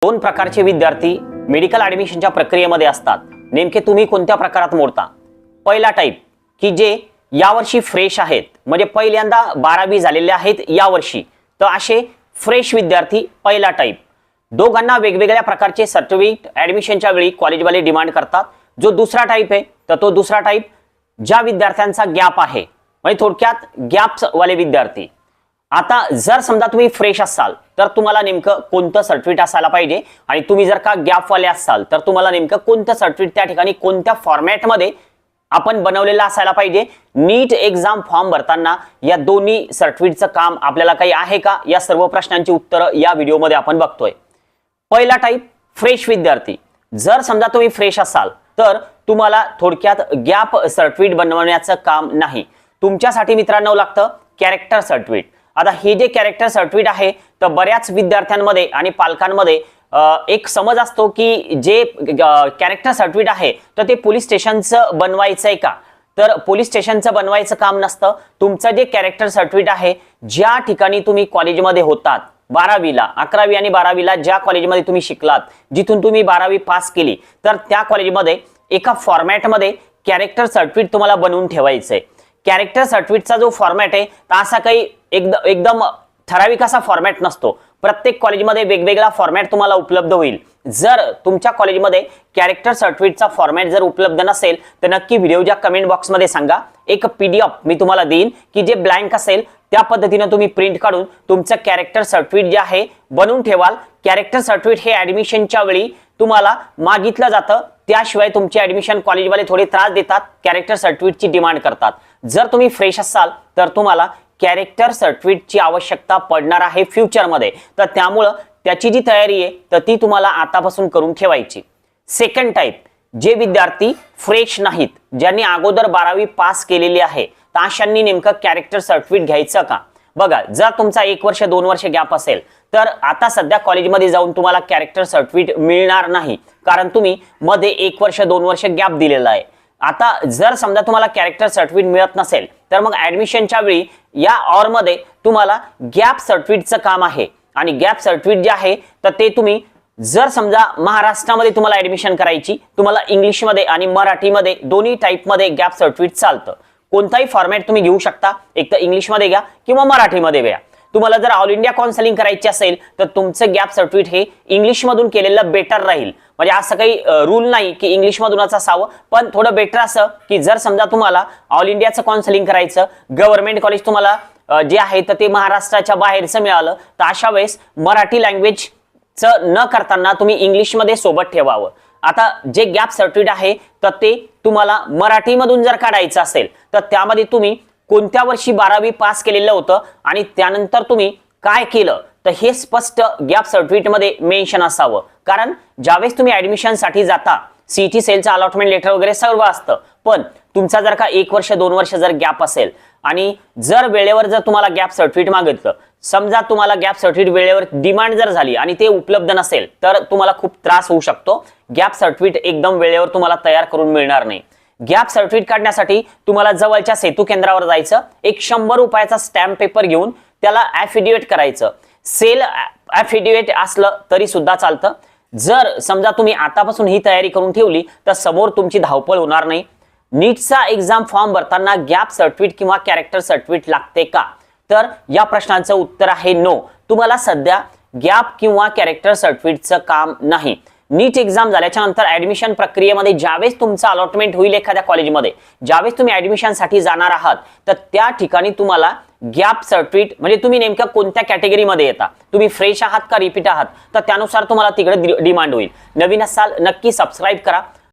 दोन प्रकारचे विद्यार्थी मेडिकल ऍडमिशनच्या प्रक्रियेमध्ये असतात. नेमके तुम्ही कोणत्या प्रकारात मोडता? पहिला टाइप की जे यावर्षी फ्रेश आहेत, म्हणजे पहिल्यांदा 12वी झालेले आहेत यावर्षी, तर असे फ्रेश विद्यार्थी पहिला टाइप. दोघांना वेगवेगळ्या प्रकारचे सर्टिफिकेट ऍडमिशनच्या वेळी कॉलेजवाले डिमांड करतात. जो दुसरा टाइप आहे तर तो दुसरा टाइप ज्या विद्यार्थ्यांचा गॅप आहे, म्हणजे थोडक्यात गॅप वाले विद्यार्थी. आता जर समजा तुम्ही फ्रेश असाल तर तुम्हाला नेमकं कोणतं सर्टिफिकेट असायला पाहिजे, आणि तुम्ही जर का गॅप वाले असाल तर तुम्हाला नेमकं कोणतं सर्टिफिकेट त्या ठिकाणी कोणत्या फॉर्मॅटमध्ये आपण बनवलेलं असायला पाहिजे. नीट एक्झाम फॉर्म भरताना या दोन्ही सर्टिफिकेटचं काम आपल्याला काही आहे का, या सर्व प्रश्नांची उत्तरं या व्हिडिओमध्ये आपण बघतोय. पहिला टाइप फ्रेश विद्यार्थी. जर समजा तुम्ही फ्रेश असाल तर तुम्हाला थोडक्यात गॅप सर्टिफिकेट बनवण्याचं काम नाही. तुमच्यासाठी मित्रांनो लागतं कॅरेक्टर सर्टिफिकेट. आता हे जे कॅरेक्टर सर्टिफिकेट आहे तर बऱ्याच विद्यार्थ्यांमध्ये आणि पालकांमध्ये एक समज असतो की जे कॅरेक्टर सर्टिफिकेट आहे तर ते पोलीस स्टेशनचं बनवायचंय का, तर पोलीस स्टेशनचं बनवायचं काम नसतं. तुमचं जे कॅरेक्टर सर्टिफिकेट आहे, ज्या ठिकाणी तुम्ही कॉलेजमध्ये होतात 12वीला, 11वी आणि 12वीला ज्या कॉलेजमध्ये तुम्ही शिकलात, जिथून तुम्ही 12वी पास केली, तर त्या कॉलेजमध्ये एका फॉर्मॅटमध्ये कॅरेक्टर सर्टिफिकेट तुम्हाला बनवून ठेवायचंय. कॅरेक्टर सर्टिफिकेटचा जो फॉर्मॅट आहे असा काही एकदम ठराविक असा फॉर्मॅट नसतो. प्रत्येक कॉलेजमध्ये वेगवेगळा फॉर्मॅट तुम्हाला उपलब्ध होईल. जर तुमच्या कॉलेजमध्ये कॅरेक्टर सर्टिफिकेटचा फॉर्मॅट जर उपलब्ध नसेल तर नक्की व्हिडिओच्या कमेंट बॉक्समध्ये सांगा. एक PDF मी तुम्हाला देईन की जे ब्लँक असेल त्या पद्धतीने तुम्ही प्रिंट काढून तुमचं कॅरेक्टर सर्टिफिकेट जे आहे बनवून ठेवाल. कॅरेक्टर सर्टिफिकेट हे ऍडमिशनच्या वेळी तुम्हाला मागितलं जातं, त्याशिवाय तुमचे ऍडमिशन कॉलेजवाले थोडे त्रास देतात, कॅरेक्टर सर्टिफिकेटची डिमांड करतात. जर तुम्ही फ्रेश असाल तर तुम्हाला कॅरेक्टर सर्टिफिकेटची आवश्यकता पडणार आहे फ्युचरमध्ये, तर त्यामुळं त्याची जी तयारी आहे तर ती तुम्हाला आतापासून करून ठेवायची. सेकंड टाइप, जे विद्यार्थी फ्रेश नाहीत, ज्यांनी अगोदर 12वी पास केलेली आहे, तर अशांनी नेमकं कॅरेक्टर सर्टिफिकेट घ्यायचं का? बघा, जर तुमचा 1 वर्ष 2 वर्ष गॅप असेल तर आता सध्या कॉलेजमध्ये जाऊन तुम्हाला कॅरेक्टर सर्टिफिकेट मिळणार नाही, कारण तुम्ही मध्ये 1 वर्ष 2 वर्ष गॅप दिलेला आहे. आता जर समजा तुम्हाला कॅरेक्टर सर्टिफिकेट मिळत नसेल तर मग ऍडमिशनच्या वेळी या मध्ये तुम्हाला गॅप सर्टिफिकेटचं काम आहे. आणि गॅप सर्टिफिकेट जे आहे तर ते तुम्ही जर समजा महाराष्ट्रामध्ये तुम्हाला ऍडमिशन करायची, तुम्हाला इंग्लिशमध्ये आणि मराठीमध्ये दोन्ही टाईपमध्ये गॅप सर्टिफिकेट चालतं. कोणताही फॉर्मॅट तुम्ही घेऊ शकता, एक तर इंग्लिशमध्ये घ्या किंवा मराठीमध्ये घ्या. तुम्हाला जर ऑल इंडिया काउन्सिलिंग करायची असेल तर तुमचं गॅप सर्टिफिकेट हे इंग्लिशमधून केलेलं बेटर राहील. म्हणजे असं काही रूल नाही की इंग्लिशमधूनच असावं, पण थोडं बेटर असं की जर समजा तुम्हाला ऑल इंडियाचं काउन्सिलिंग करायचं, गव्हर्नमेंट कॉलेज तुम्हाला जे आहे तर ते महाराष्ट्राच्या बाहेरचं मिळालं, तर अशा वेळेस मराठी लँग्वेजचं न करताना तुम्ही इंग्लिशमध्ये सोबत ठेवावं. आता जे गॅप सर्टिफिकेट आहे तर ते तुम्हाला मराठीमधून जर काढायचं असेल तर त्यामध्ये तुम्ही कोणत्या वर्षी 12वी पास केलेलं होतं आणि त्यानंतर तुम्ही काय केलं तर हे स्पष्ट गॅप सर्टिफिकेटमध्ये मेन्शन असावं. कारण ज्यावेळेस तुम्ही ऍडमिशनसाठी जाता, सीटी सेलचं अलॉटमेंट लेटर वगैरे सर्व असतं, पण तुमचा जर का 1 वर्ष 2 वर्ष जर गॅप असेल आणि जर वेळेवर जर तुम्हाला गॅप सर्टिफिकेट मागितलं, समजा तुम्हाला गॅप सर्टिफिकेट वेळेवर डिमांड जर झाली आणि ते उपलब्ध नसेल तर तुम्हाला खूप त्रास होऊ शकतो. गॅप सर्टिफिकेट एकदम वेळेवर तुम्हाला तयार करून मिळणार नाही. गॅप सर्टिफिकेट काढण्यासाठी तुम्हाला जवळच्या सेतू केंद्रावर जायचं, एक 100 रुपयाचा स्टॅम्प पेपर घेऊन त्याला ॲफिडेविट करायचं. सेल ॲफिडेविट असलं तरी सुद्धा चालतं. जर समजा तुम्ही आतापासून ही तयारी करून ठेवली तर समोर तुमची धावपळ होणार नाही. नीटचा एक्झाम फॉर्म भरताना गॅप सर्टिफिकेट किंवा कॅरेक्टर सर्टिफिकेट लागते का, तर या प्रश्नाचं उत्तर आहे नो. तुम्हाला सध्या गॅप किंवा कॅरेक्टर सर्टिफिकेटचं काम नाही. नीट एक्झाम झाल्याच्या नंतर ऍडमिशन प्रक्रियेमध्ये ज्यावेळेस तुमचं अलॉटमेंट होईल एखाद्या कॉलेजमध्ये, ज्यावेळेस तुम्ही ऍडमिशनसाठी जाणार आहात, तर त्या ठिकाणी तुम्हाला गॅप सर्टिफिकेट, म्हणजे तुम्ही नेमक्या कोणत्या कॅटेगरीमध्ये येता, तुम्ही फ्रेश आहात का रिपीट आहात, तर त्यानुसार तुम्हाला तिकडे डिमांड होईल. नवीन असाल नक्की सबस्क्राईब करा.